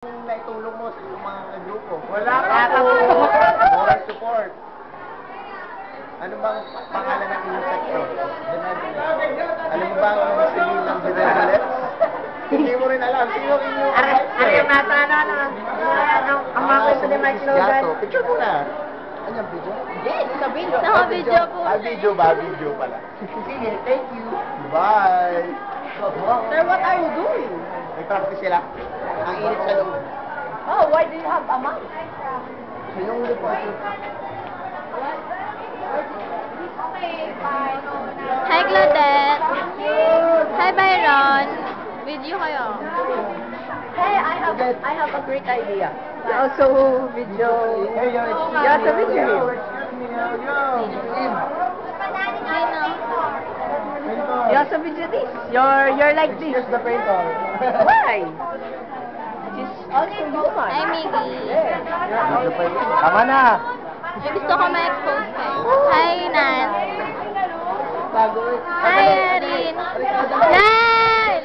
Yung naitulong mo sa mga grupo? Wala ka po. Moral support. Ano bang pangalan ng inyong section? Alam mo ba ang singin ng Benevolence? Hindi mo rin alam. Sino inyong Mata na. Ang mga kwento ni Mike Logan. Picture mo na. Ano yung video? Yes, sa video. Naka-video po. Video ba? Video pala. Sige, thank you. Bye! Sir, what are you doing? May practice sila. Ang init sa loob. Oh, why do you have a mask? Sinong departure? Hi, Claudette. Hi, Byron. Video kayo. Hey, I have a great idea. Also, video. Hey, yo, excuse me. Yeah, sa video. Yo, excuse me. Yo. Sino? You also video this. You're like this. Here's the painter. Why? Just also human. Hi, Miggy. Tama na. Gusto ko ma-expose kayo. Hi, Nan. Bago. Hi, Erin. Nan!